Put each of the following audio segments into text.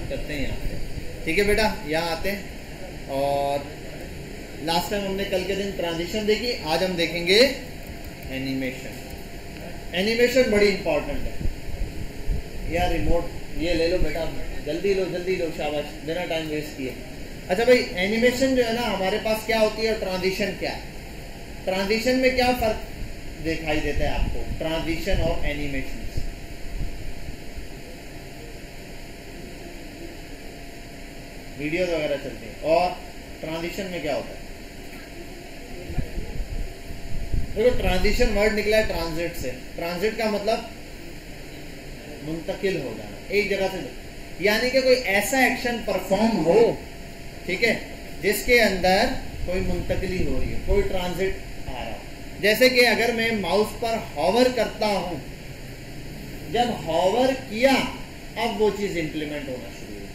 Start करते हैं यहाँ से। ठीक है बेटा, यहाँ आते हैं। और लास्ट टाइम हमने कल के दिन ट्रांजिशन देखी, आज हम देखेंगे एनिमेशन। एनिमेशन बड़ी इंपॉर्टेंट है यार। रिमोट ये ले लो बेटा, जल्दी लो, शाबाश, बिना टाइम वेस्ट किए। अच्छा भाई, एनिमेशन जो है ना हमारे पास क्या होती है और ट्रांजिशन क्या है? ट्रांजिशन में क्या फर्क दिखाई देता है आपको, ट्रांजिशन और एनिमेशन? वीडियोस वगैरह चलती है। और ट्रांजिशन में क्या होता है? देखो, ट्रांजिशन वर्ड निकला है ट्रांजिट से। ट्रांजिट का मतलब मुंतकिल हो जाना एक जगह से, यानी कि कोई ऐसा एक्शन परफॉर्म हो, ठीक है, जिसके अंदर कोई मुंतकिली हो रही है, कोई ट्रांजिट आ रहा है। जैसे कि अगर मैं माउस पर हॉवर करता हूं, जब हॉवर किया अब वो चीज इंप्लीमेंट होना शुरू हुई।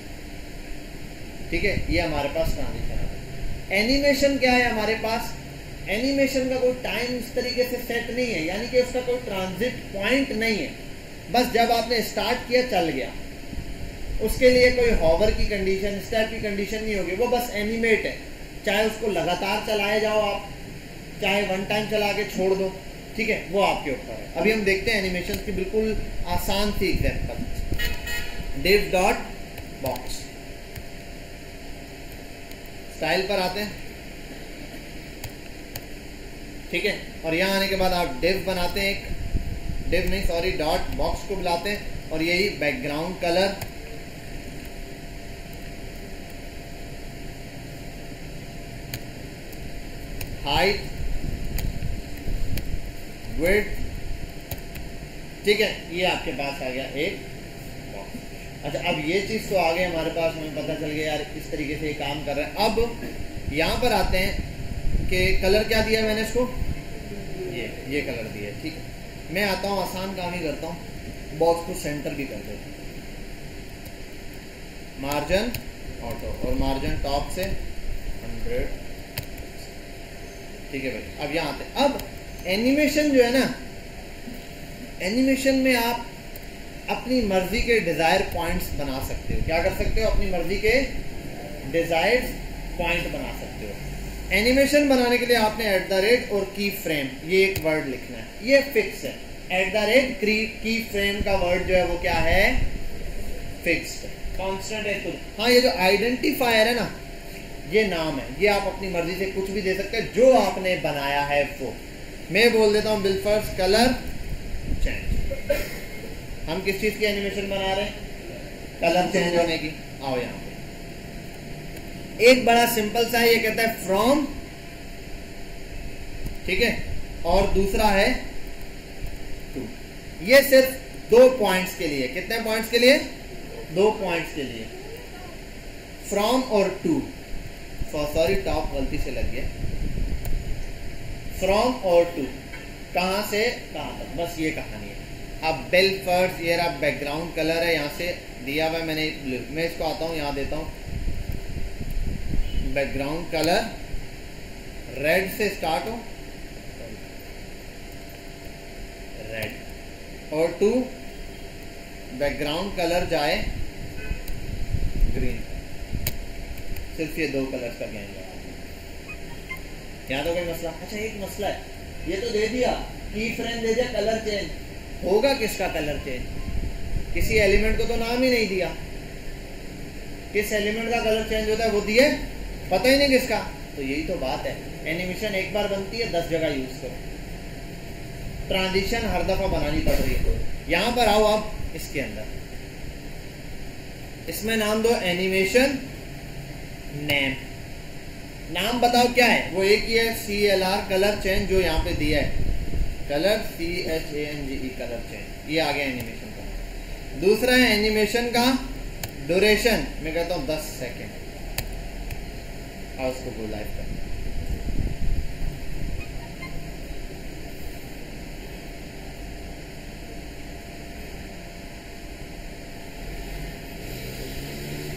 ठीक है, ये हमारे पास ट्रांजिशन है। एनिमेशन क्या है हमारे पास? एनिमेशन का कोई टाइम इस तरीके से सेट नहीं है, यानी कि उसका कोई ट्रांजिट पॉइंट नहीं है। बस जब आपने स्टार्ट किया चल गया, उसके लिए कोई हॉवर की कंडीशन, इस टाइप की कंडीशन नहीं होगी, वो बस एनिमेट है। चाहे उसको लगातार चलाए जाओ आप, चाहे वन टाइम चला के छोड़ दो, ठीक है, वो आपके ऊपर है। अभी हम देखते हैं एनिमेशन की बिल्कुल आसान सी example. div dot box, style पर आते हैं, ठीक है, और यहां आने के बाद आप div बनाते हैं, एक div नहीं सॉरी डॉट बॉक्स को बुलाते हैं, और यही बैकग्राउंड कलर, हाइट, विड्थ, ठीक है, ये आपके पास आ गया एक बॉक्स। अच्छा, अब ये चीज तो आ गई हमारे पास, हमें पता चल गया यार इस तरीके से ये काम कर रहा है। अब यहां पर आते हैं कि कलर क्या दिया मैंने इसको, ये कलर दिया, ठीक है। मैं आता हूं, आसान काम ही करता हूं, बॉक्स को सेंटर भी कर देता हूं, मार्जिन ऑटो, और मार्जिन टॉप से 100, ठीक है भाई। अब यहाँ आते हैं। अब एनिमेशन जो है ना, एनिमेशन में आप अपनी मर्जी के डिजायर पॉइंट्स बना सकते हो। क्या कर सकते हो? अपनी मर्जी के डिजायर्ड पॉइंट बना सकते हो। एनिमेशन बनाने के लिए आपने @ और की फ्रेम, ये एक वर्ड लिखना है, ये फिक्स है। @ की फ्रेम का वर्ड जो है वो क्या है? फिक्स्ड, कांस्टेंट है खुद। हाँ, ये जो आइडेंटिफायर है ना, ये नाम है, ये आप अपनी मर्जी से कुछ भी दे सकते हैं, जो आपने बनाया है वो। मैं बोल देता हूं बिलफर्स कलर चेंज। हम किस चीज की एनिमेशन बना रहे हैं? कलर चेंज होने की। आओ यहां पे एक बड़ा सिंपल सा है, ये कहता है फ्रॉम, ठीक है, और दूसरा है टू। ये सिर्फ 2 पॉइंट्स के लिए। कितने पॉइंट्स के लिए? 2 पॉइंट्स के लिए, फ्रॉम और टू। सॉरी, टॉप गलती से लग गया। फ्रॉम और टू, कहां से कहां तक, बस ये कहानी है। अब बेल फर्स्ट, ये रहा बैकग्राउंड कलर है, यहां से दिया हुआ मैंने ब्लू। मैं इसको आता हूं, यहां देता हूं बैकग्राउंड कलर रेड से स्टार्ट हो, रेड, और टू बैकग्राउंड कलर जाए ग्रीन। सिर्फ ये 2 कलर का ज्ञान लगा। यहाँ तो कोई मसला? अच्छा, एक मसला है, ये तो दे दिया की फ्रेम, दे दिया कलर चेंज, होगा किसका कलर चेंज? किसी एलिमेंट को तो नाम ही नहीं दिया। किस एलिमेंट का कलर चेंज होता है वो दिए, पता ही नहीं किसका। तो यही तो बात है, एनिमेशन एक बार बनती है, 10 जगह यूज करो। ट्रांजिशन हर दफा बनानी पड़ रही है। यहां पर आओ, अब इसके अंदर इसमें नाम दो एनिमेशन नेम। नाम बताओ क्या है? वो एक ही है, CLR कलर चेंज, जो यहाँ पे दिया है, कलर CHANGE कलर चेंज, ये आ गया एनिमेशन का। दूसरा है एनिमेशन का ड्यूरेशन, मैं कहता हूं 10 सेकेंड। उसको गो लाइव कर,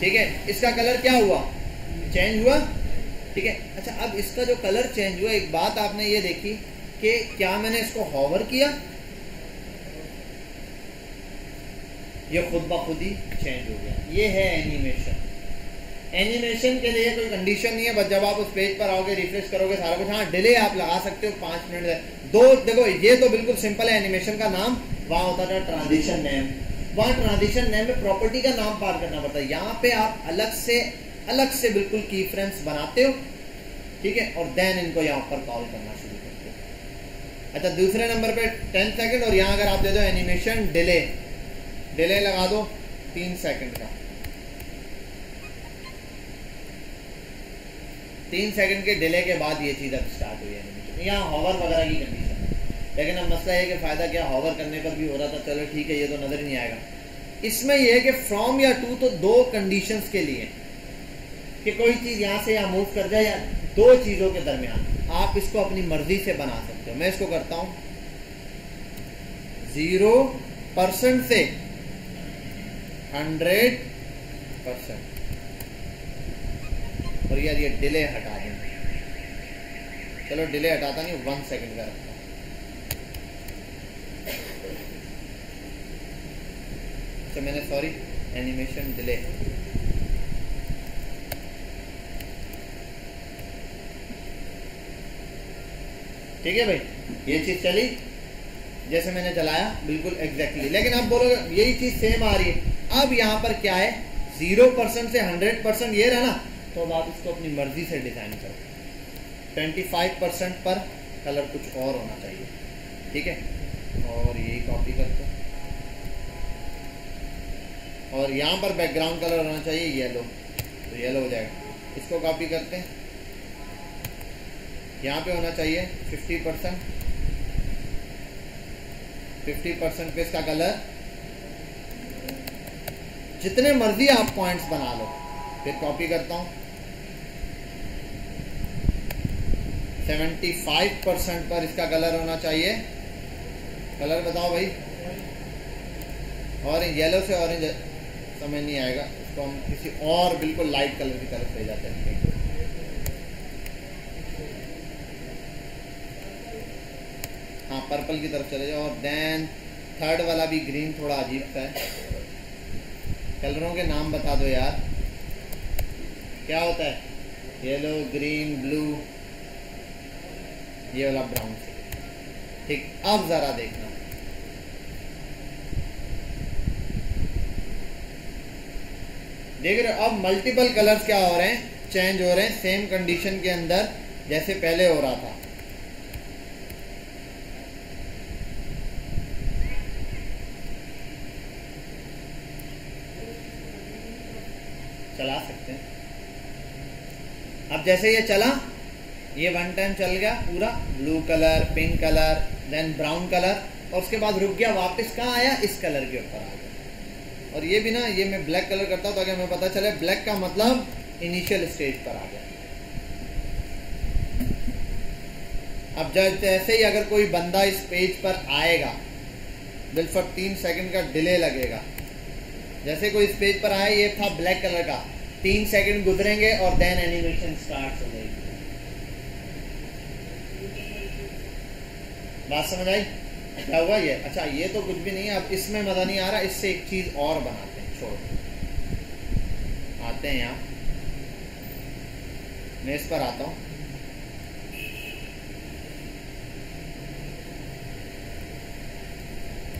ठीक है। इसका कलर क्या हुआ? चेंज हुआ, ठीक है। अच्छा, अब इसका जो कलर चेंज हुआ, एक बात आपने ये देखी कि क्या मैंने इसको हॉवर किया? ये खुद ब खुद ही चेंज हो गया। ये है एनिमेशन। एनिमेशन के लिए कोई कंडीशन नहीं है, बस जब आप उस पेज पर आओगे, रिफ्रेश करोगे, सारा कुछ। हाँ, डिले आप लगा सकते हो 5 मिनट, 2। देखो ये तो बिल्कुल सिंपल है। एनिमेशन का नाम वहाँ होता था ट्रांजिशन नेम, वहाँ ट्रांजिशन नेम में प्रॉपर्टी का नाम पार करना पड़ता है। यहाँ पे आप अलग से बिल्कुल की फ्रेम्स बनाते हो, ठीक है, और देन इनको यहाँ पर कॉल करना शुरू करते हो। अच्छा, दूसरे नंबर पे 10 सेकंड, और यहाँ अगर आप दे दो एनिमेशन डिले लगा दो 3 सेकंड का। 3 सेकंड के डिले के बाद ये चीज़ अब स्टार्ट हुई एनिमेशन। यहाँ हॉवर वगैरह की कंडीशन है, लेकिन अब मसला है कि फ़ायदा क्या, हॉवर करने पर भी हो रहा था, चलो ठीक है, ये तो नज़र ही नहीं आएगा। इसमें यह है कि फ्रॉम या टू तो 2 कंडीशंस के लिए कि कोई चीज़ यहाँ से यहाँ मूव कर जाए, या 2 चीज़ों के दरमियान आप इसको अपनी मर्जी से बना सकते हो। मैं इसको करता हूँ 0% से 100%, और यार ये डिले हटा दें। चलो डिले हटाता नहीं, 1 सेकंड का रखता हूँ। तो मैंने सॉरी एनिमेशन डिले, ठीक है भाई, ये चीज चली जैसे मैंने चलाया बिल्कुल एग्जैक्टली। लेकिन अब बोलोगे यही चीज सेम आ रही है। अब यहाँ पर क्या है, 0% से 100% ये रहा ना, तो अब आप इसको अपनी मर्जी से डिजाइन करो। 25% पर कलर कुछ और होना चाहिए, ठीक है, और यही कॉपी करते हैं। और यहाँ पर बैकग्राउंड कलर होना चाहिए येलो, तो येलो हो जाएगा। इसको कॉपी करते हैं, यहाँ पे होना चाहिए 50% पे इसका कलर, जितने मर्जी आप पॉइंट्स बना लो। फिर कॉपी करता हूँ, 75% पर इसका कलर होना चाहिए। कलर बताओ भाई, ऑरेंज, येलो से ऑरेंज समझ नहीं आएगा, इसको हम किसी और बिल्कुल लाइट कलर की तरफ ले जाते हैं। हाँ, पर्पल की तरफ चले जाओ, और देन थर्ड वाला भी ग्रीन थोड़ा अजीब सा है। कलरों के नाम बता दो यार, क्या होता है, येलो, ग्रीन, ब्लू, ये वाला ब्राउन। ठीक, अब जरा देखना, देख रहे हो अब मल्टीपल कलर्स क्या हो रहे हैं, चेंज हो रहे हैं सेम कंडीशन के अंदर जैसे पहले हो रहा था। चला सकते हैं। अब जैसे ये चला, ये 1 टाइम चल गया पूरा, blue colour, pink colour, then brown colour, और उसके बाद रुक गया, वापस कहाँ आया, इस कलर के ऊपर आ गया। और ये भी ना, ये मैं ब्लैक कलर करता हूँ ताकि हमें पता चले ब्लैक का मतलब इनिशियल स्टेज पर आ गया। अब जैसे ही अगर कोई बंदा इस पेज पर आएगा, बिल्कुल 3 सेकंड का डिले लगेगा। जैसे कोई इस पेज पर आए, ये था ब्लैक कलर का, 3 सेकंड गुजरेंगे और देन एनिमेशन स्टार्ट हो जाएगी। बात समझ आई क्या हुआ ये? अच्छा, ये तो कुछ भी नहीं है, अब इसमें मजा नहीं आ रहा, इससे एक चीज और बनाते हैं। छोड़ो, आते हैं यहाँ, मैं इस पर आता हूँ,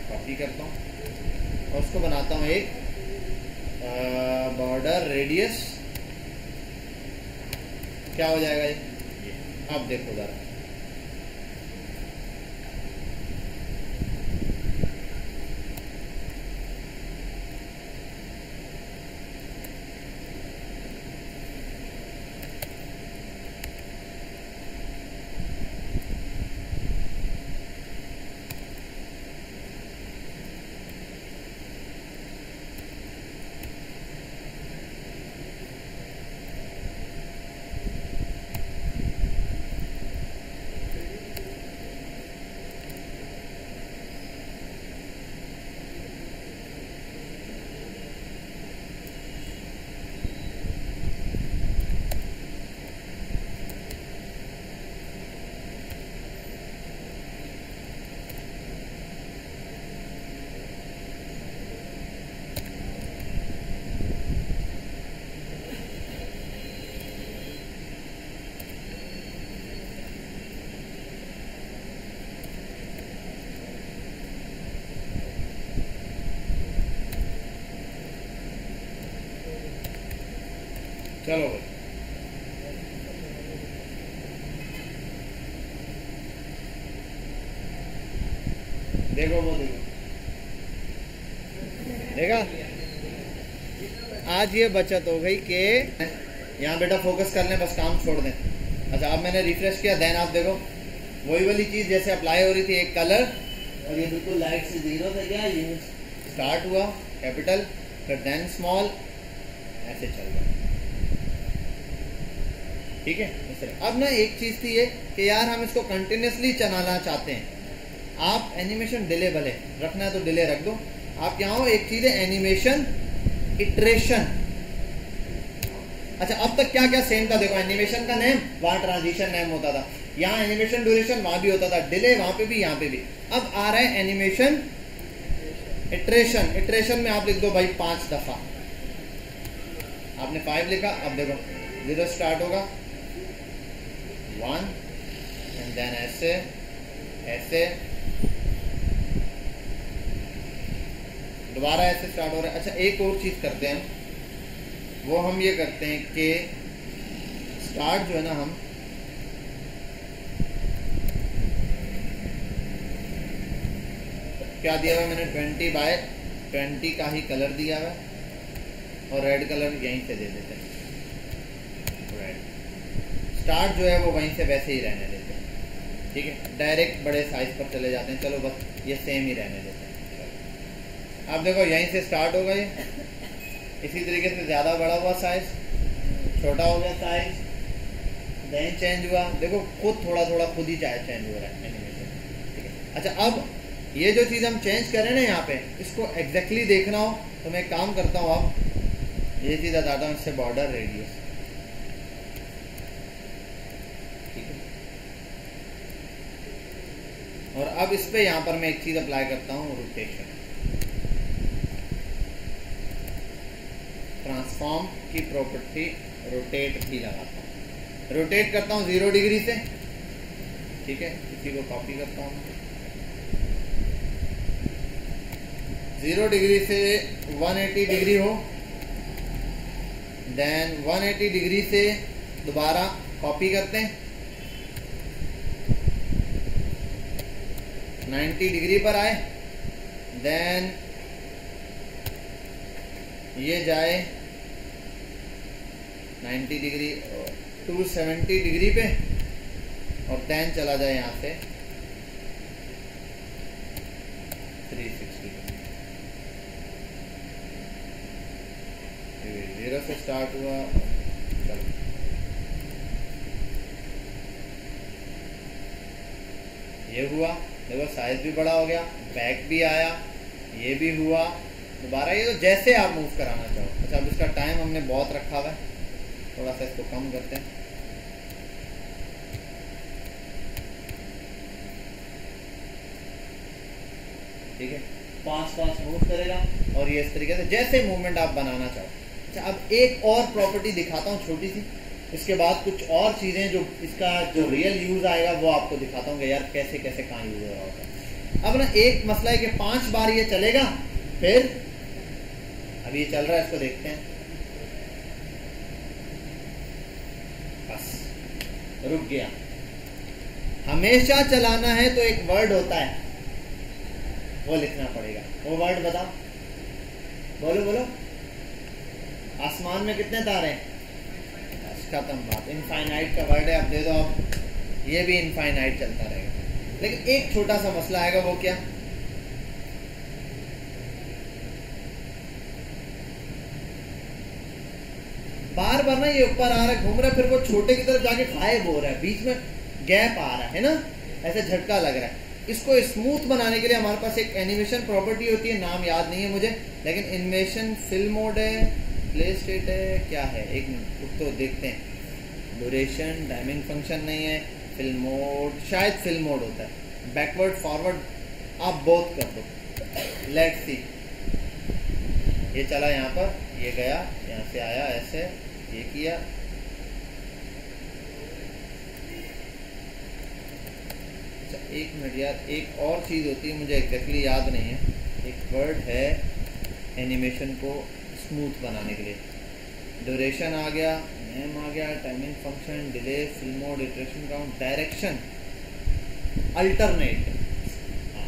कॉपी करता हूँ और उसको बनाता हूँ एक बॉर्डर रेडियस। क्या हो जाएगा ये? अब देखो जरा, चलो भाई, देखो वो देखो, देखा, आज ये बचत हो गई कि यहाँ बेटा फोकस कर लें, बस काम छोड़ दें। अच्छा, अब मैंने रिफ्रेश किया, देन आप देखो वही वाली चीज जैसे अप्लाई हो रही थी, एक कलर, और ये बिल्कुल लाइट से जीरो से क्या यूज स्टार्ट हुआ कैपिटल, फिर देन स्मॉल, ऐसे चल रहा है। ठीक है, अब ना एक चीज थी ये कि यार हम इसको कंटिन्यूसली चलाना चाहते हैं। आप एनिमेशन डिले भले रखना है तो डिले रख दो, आप यहाँ हो, एक चीज है एनिमेशन इटरेशन। अच्छा, अब तक क्या क्या सेम था, देखो एनिमेशन का नेम, वहां ट्रांजिशन नेम होता था, यहाँ एनिमेशन ड्यूरेशन वहां भी होता था, डिले वहां पे भी, यहाँ पे भी। अब आ रहा है एनिमेशन इटरेशन। इटरेशन में आप लिख दो भाई 5 दफा, आपने 5 लिखा, अब देखो 0 स्टार्ट होगा, 1 एंड देन ऐसे ऐसे, दोबारा ऐसे स्टार्ट हो रहा है। अच्छा, एक और चीज करते हैं, वो हम ये करते हैं कि स्टार्ट जो है ना, हम क्या दिया हुआ मैंने 20/20 का ही कलर दिया हुआ, और रेड कलर यहीं से दे देते हैं, रेड। स्टार्ट जो है वो वहीं से वैसे ही रहने देते हैं, ठीक है, डायरेक्ट बड़े साइज पर चले जाते हैं, चलो बस ये सेम ही रहने देते हैं। अब देखो यहीं से स्टार्ट होगा ये, इसी तरीके से ज़्यादा बड़ा हुआ साइज, छोटा हो गया साइज, देन चेंज हुआ, देखो खुद थोड़ा थोड़ा खुद ही चेंज हो रहा है एनिमेशन, ठीक है। अच्छा, अब ये जो चीज़ हम चेंज करें ना यहाँ पे, इसको एग्जैक्टली देखना हो तो मैं काम करता हूँ, अब ये चीज़ बताता हूँ, इससे बॉर्डर रेडियस, ठीक है। और अब इस पे यहाँ पर मैं एक चीज़ अप्लाई करता हूँ, रोटेशन। ट्रांसफॉर्म की प्रॉपर्टी रोटेट भी लगाता हूँ, रोटेट करता हूँ 0 डिग्री से, ठीक है, इसी को कॉपी करता हूँ, 0 डिग्री से 180 डिग्री हो, देन 180 डिग्री से दोबारा कॉपी करते हैं, 90 डिग्री पर आए, देन ये जाए 90 डिग्री 270 डिग्री पे, और देन चला जाए यहाँ से 360, 0 से स्टार्ट हुआ, चलो ये हुआ, देखो साइज भी बड़ा हो गया, बैक भी आया, ये भी हुआ, दोबारा ये, तो जैसे आप मूव कराना चाहो। अच्छा, अब इसका टाइम हमने बहुत रखा हुआ है, थोड़ा सा इसको कम करते हैं, ठीक है, फास्ट मूव करेगा, और ये इस तरीके से जैसे मूवमेंट आप बनाना चाहो। अच्छा, अब एक और प्रॉपर्टी दिखाता हूँ छोटी सी, इसके बाद कुछ और चीज़ें जो इसका जो रियल यूज़ आएगा वो आपको दिखाता हूँ कि यार कैसे कैसे कहाँ यूज़ हो रहा होता है। अब ना एक मसला है कि 5 बार ये चलेगा, फिर अब ये चल रहा है, इसको देखते हैं, बस रुक गया। हमेशा चलाना है तो एक वर्ड होता है, वो लिखना पड़ेगा, वो वर्ड बताओ, बोलो बोलो, आसमान में कितने तारे हैं, खत्म बात, इनफाइनाइट का वर्ड है, आप दे दो, आप ये भी इनफाइनाइट चलता रहेगा। लेकिन एक छोटा सा मसला आएगा, वो क्या, बार बार ना ये ऊपर आ रहा है, घूम रहा है, फिर वो छोटे की तरफ जाके गायब हो रहा है, बीच में गैप आ रहा है ना, ऐसे झटका लग रहा है। इसको स्मूथ बनाने के लिए हमारे पास एक एनिमेशन प्रॉपर्टी होती है, नाम याद नहीं है मुझे, लेकिन एनिमेशन फिल्म मोड है, प्ले स्टेट है, क्या है, एक मिनट तो देखते हैं, ड्यूरेशन, टाइमिंग फंक्शन नहीं है, फिल्म मोड, शायद फिल्म मोड होता है, बैकवर्ड फॉरवर्ड आप बोथ कर दो, लेट्स सी, ये चला यहाँ पर, ये गया, यहाँ से आया, ऐसे ये किया, अच्छा एक मिनट यार, एक और चीज़ होती है, मुझे एग्जैक्टली याद नहीं है, एक वर्ड है एनिमेशन को स्मूथ बनाने के लिए, ड्यूरेशन आ गया, नेम आ गया, timing function, delay, fill mode, iteration count, direction, alternate,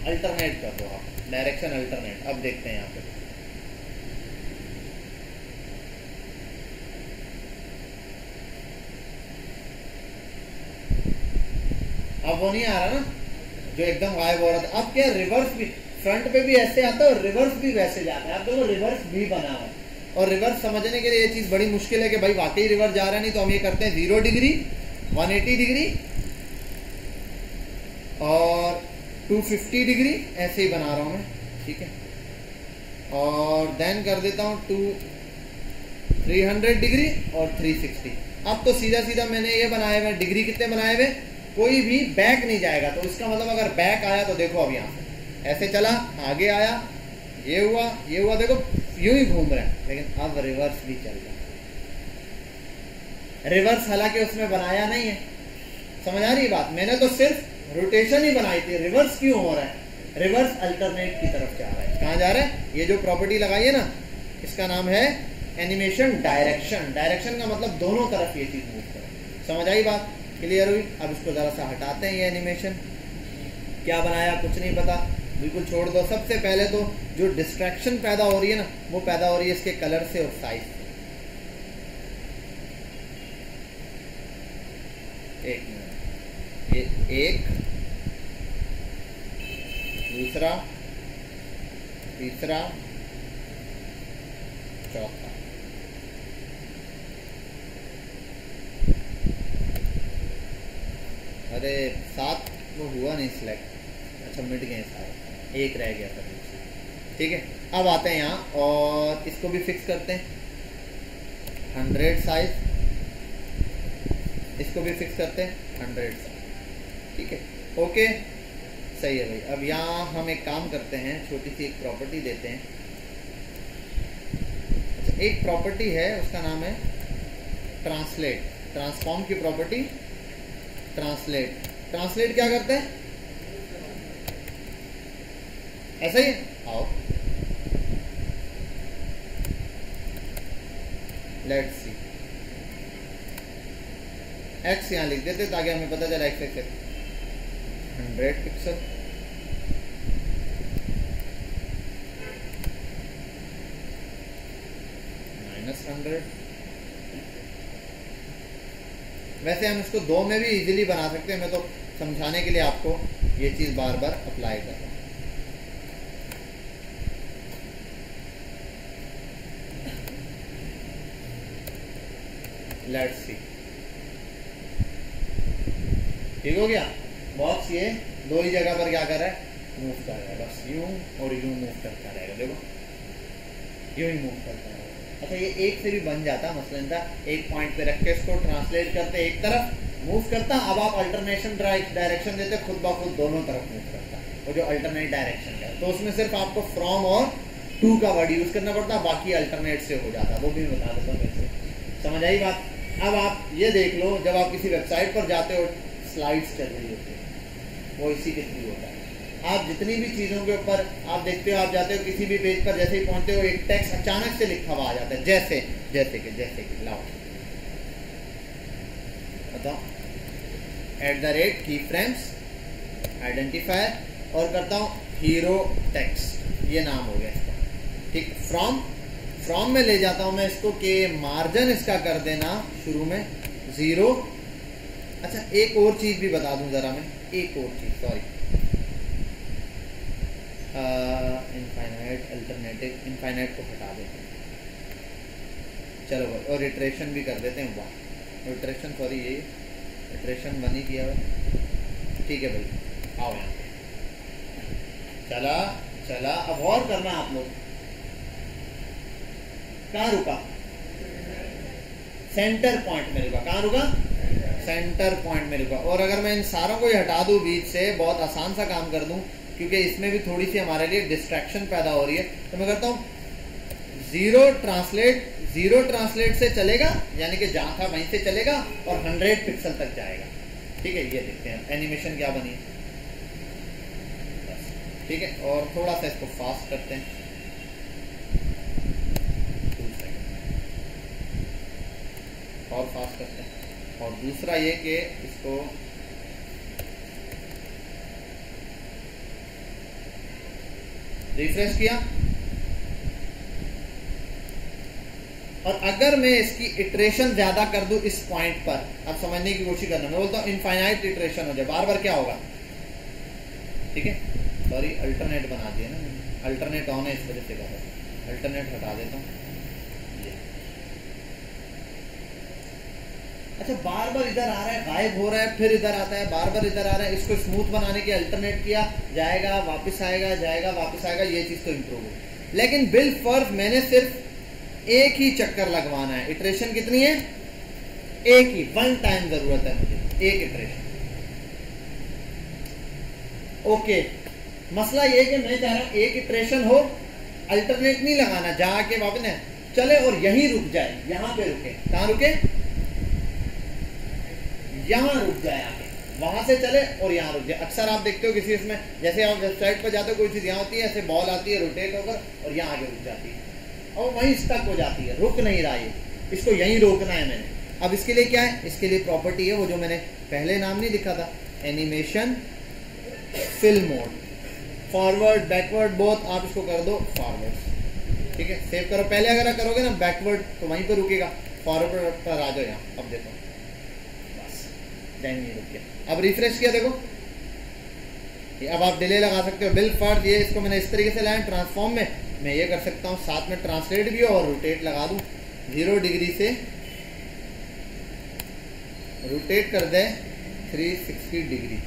alternate कर दो आप, डायरेक्शन अल्टरनेट। अब देखते हैं यहाँ पे अब वो नहीं आ रहा ना जो एकदम गायब हो रहा था। अब क्या रिवर्स भी, फ्रंट पे भी ऐसे आता है और रिवर्स भी वैसे जाता है। अब देखो रिवर्स भी बना है, और रिवर्स समझने के लिए ये चीज बड़ी मुश्किल है कि भाई वाकई रिवर्स जा रहा है, नहीं तो हम ये करते हैं 0 डिग्री, 180 डिग्री और 250 डिग्री, ऐसे ही बना रहा हूं मैं, ठीक है। और देन कर देता हूं 300 डिग्री और 360। अब तो सीधा सीधा मैंने ये बनाए हुए डिग्री कितने बनाए हुए, कोई भी बैक नहीं जाएगा, तो इसका मतलब अगर बैक आया तो देखो अब यहाँ से ऐसे चला, आगे आया, ये हुआ, देखो यूं ही घूम रहा है, लेकिन अब रिवर्स भी चल रहा है। रिवर्स हालांकि उसमें बनाया नहीं है, समझ आ रही बात, मैंने तो सिर्फ रोटेशन ही बनाई थी। रिवर्स क्यों हो रहा है, रिवर्स अल्टरनेट की तरफ जा रहा है। कहाँ जा रहा है, ये जो प्रॉपर्टी लगाई है ना, इसका नाम है एनिमेशन डायरेक्शन। डायरेक्शन का मतलब दोनों तरफ ये चीज मूव करे। समझ आई बात, क्लियर हुई। अब इसको जरा सा हटाते हैं, ये एनिमेशन क्या बनाया कुछ नहीं पता, बिल्कुल छोड़ दो। सबसे पहले तो जो डिस्ट्रैक्शन पैदा हो रही है ना, वो पैदा हो रही है इसके कलर से और साइज से। एक मिनट, ये एक, दूसरा, तीसरा, चौथा, अरे 7 वो हुआ नहीं सिलेक्ट, अच्छा मिट गए सारे, एक रह गया था, ठीक है। अब आते हैं यहाँ और इसको भी फिक्स करते हैं 100 साइज, इसको भी फिक्स करते हैं 100 साइज, ठीक है, ओके सही है भाई। अब यहाँ हम एक काम करते हैं, छोटी सी एक प्रॉपर्टी देते हैं। अच्छा, एक प्रॉपर्टी है उसका नाम है ट्रांसलेट, ट्रांसफॉर्म की प्रॉपर्टी ट्रांसलेट। ट्रांसलेट क्या करते हैं, ऐसा ही आओ, लेट्स सी, एक्स यहां लिख देते ताकि हमें पता चले एक्स एक्स 100 पिक्सल, -100। वैसे हम इसको 2 में भी इजीली बना सकते हैं, मैं तो समझाने के लिए आपको ये चीज बार बार अप्लाई कर रहा हूं। लेट्स सी, ठीक हो गया। बॉक्स ये 2 ही जगह पर क्या कर रहा है, मूव कर रहा है, बस यूं और यूं मूव करता रहेगा, देखो यूं ही मूव करता रहेगा। अच्छा, ये एक से भी बन जाता मसलन था, एक पॉइंट पे रख के इसको ट्रांसलेट करते, एक तरफ मूव करता, अब आप अल्टरनेशन डायरेक्शन देते, खुद ब खुद दोनों तरफ मूव करता, वो जो अल्टरनेट डायरेक्शन है। तो उसमें सिर्फ आपको फ्रॉम और टू का वर्ड यूज करना पड़ता, बाकी अल्टरनेट से हो जाता, वो भी बता देता हूँ वैसे। समझ आई बात। अब आप ये देख लो, जब आप किसी वेबसाइट पर जाते हो, स्लाइड्स चल रही होती है, वो इसी के थ्रू होता है। आप जितनी भी चीजों के ऊपर आप देखते हो, आप जाते हो किसी भी पेज पर, जैसे ही पहुंचते हो एक टेक्स्ट अचानक से लिखा हुआ आ जाता है, जैसे जैसे कि लाओ बताओ @ की फ्रेम्स आइडेंटिफायर, और करता हूं हीरो टेक्स्ट, ये नाम हो गया इसका, ठीक। फ्रॉम में ले जाता हूं मैं इसको कि मार्जिन इसका कर देना शुरू में 0। अच्छा, एक और चीज भी बता दूं जरा मैं, एक और चीज, सॉरी, इनफाइनाइट अल्टरनेटिव, इनफाइनाइट को हटा देते हैं, चलो भाई, और इटरेशन भी कर देते हैं 1, इटरेशन, सॉरी ये इटरेशन 1 ही किया हुआ, ठीक है भाई। आओ यहाँ चला, अब और करना आप लोग। कहाँ रुका, सेंटर पॉइंट में रुका, कहाँ रुका, सेंटर पॉइंट में रुका। और अगर मैं इन सारों को ही हटा दूं बीच से, बहुत आसान सा काम कर दूं, क्योंकि इसमें भी थोड़ी सी हमारे लिए डिस्ट्रैक्शन पैदा हो रही है, तो मैं करता हूं 0 ट्रांसलेट से चलेगा, यानी कि जहां था वहीं से चलेगा और 100 पिक्सल तक जाएगा, ठीक है। ये देखते हैं एनिमेशन क्या बनी, ठीक है। और थोड़ा सा इसको फास्ट करते हैं, और फास्ट करते हैं। और दूसरा ये कि इसको रिफ्रेश किया, और अगर मैं इसकी इटरेशन ज्यादा कर दूं इस पॉइंट पर, अब समझने की कोशिश करना, मैं बोलता हूं इनफाइनाइट इटरेशन हो जाए, बार बार क्या होगा, ठीक है, सॉरी अल्टरनेट बना दिया ना, अल्टरनेट ऑन है इस वजह से कर रहा हूं, अल्टरनेट हटा देता हूं। अच्छा, बार बार इधर आ रहा है, गायब हो रहा है, फिर इधर आता है, बार बार इधर आ रहा है, इसको स्मूथ बनाने के अल्टरनेट किया, जाएगा वापस आएगा, जाएगा वापस आएगा, ये चीज तो इंप्रूव हो। लेकिन बिल्ड फर्स्ट मैंने सिर्फ एक ही चक्कर लगवाना है। इटरेशन कितनी है, एक ही, वन टाइम जरूरत है मुझे, एक इटरेशन। ओके, मसला ये कि मैं चाह रहा हूं एक इटरेशन हो, अल्टरनेट नहीं लगाना, जाके वापस न चले और यहीं रुक जाए, यहां पे रुके, कहां रुके, यहां रुक जाए, आगे वहां से चले और यहां रुक जाए। अक्सर आप देखते हो किसी इसमें, जैसे आप वेबसाइट पर जाते हो, कोई चीज यहां होती है, ऐसे बॉल आती है, रोटेट होकर और यहां आगे रुक जाती है और वहीं स्टक हो जाती है, रुक नहीं रहा है, इसको यहीं रोकना है मैंने। अब इसके लिए क्या है, इसके लिए प्रॉपर्टी है वो जो मैंने पहले नाम नहीं लिखा था, animation fill mode, forward backward both, आप इसको कर दो फॉरवर्ड, ठीक है, सेव करो। पहले अगर करोगे ना बैकवर्ड तो वहीं पर रुकेगा, फॉरवर्ड पर आ जाओ यहाँ, अब देखो नहीं रुक गया। अब रिफ्रेश किया, देखो अब आप डिले लगा सकते हो। बिल्ड फर्स्ट, ये इसको मैंने इस तरीके से लाया ट्रांसफॉर्म में, मैं ये कर सकता हूँ साथ में ट्रांसलेट भी और रोटेट लगा दूं, 0 डिग्री से रोटेट कर दे 360 डिग्री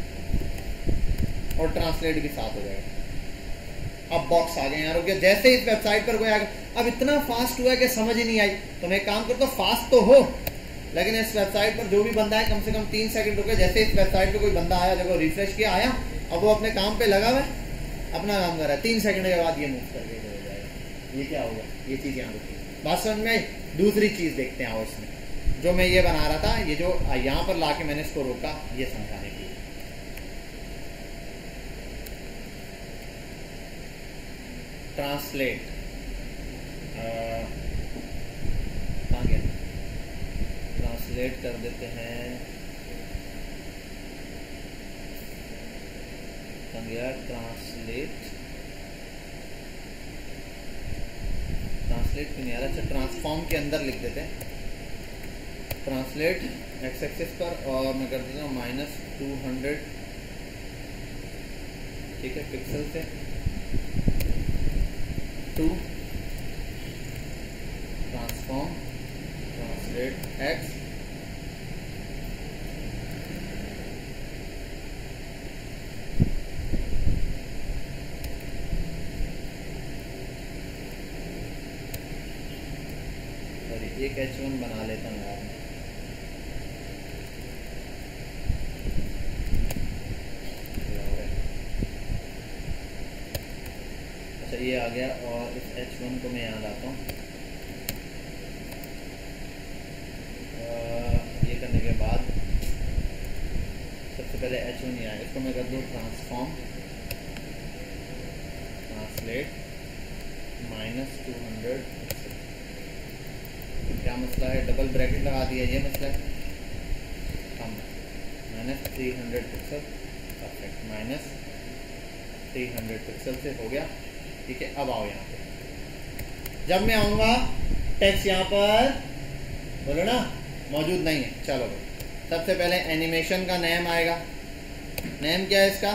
और ट्रांसलेट भी साथ हो जाएगा। अब बॉक्स आ गए यहाँ, रुक गया। जैसे इस वेबसाइट पर कोई आ गया, अब इतना फास्ट हुआ है कि समझ ही नहीं आई, तो मैं काम करता हूँ फास्ट तो हो, लेकिन इस वेबसाइट पर जो भी बंदा है कम से कम 3 सेकंड रुके। जैसे इस वेबसाइट पे कोई बंदा आया, देखो रिफ्रेश किया, आया, अब वो अपने काम पे लगा हुआ है, अपना काम कर रहा है, 3 सेकंड के बाद ये मूव करके हो जाएगा। ये क्या होगा, ये चीज यहाँ रुकी, बात समझ में आई। दूसरी चीज देखते हैं आओ इसमें, जो मैं ये बना रहा था, ये जो यहाँ पर लाके मैंने इसको रोका, ये समझाने के लिए। ट्रांसलेट कहाँ गया, ट्रांसलेट कर देते हैं, ट्रांसलेट क्यों नहीं आ रहा, अच्छा ट्रांसफॉर्म के अंदर लिख देते हैं, ट्रांसलेट एक्स एक्सिस पर, और मैं कर देता हूँ -200, ठीक है, पिक्सल से 2 ट्रांसफॉर्म ट्रांसलेट एक्स, एक H1 बना लेता हूँ यार, अच्छा ये आ गया, और इस H1 को मैं यहाँ लाता हूँ। ये करने के बाद सबसे पहले H1 ही आया, इसको मैं कर दूँ ट्रांसफॉर्म ट्रांसलेट -200। क्या मसला है, डबल ब्रैकेट लगा दिया, ये मसला है, कम -300 पिक्सल, परफेक्ट, -300 पिक्सल से हो गया, ठीक है। अब आओ यहाँ पे, जब मैं आऊँगा टेक्स्ट यहाँ पर बोलो ना मौजूद नहीं है, चलो सबसे पहले एनिमेशन का नेम आएगा, नेम क्या है इसका,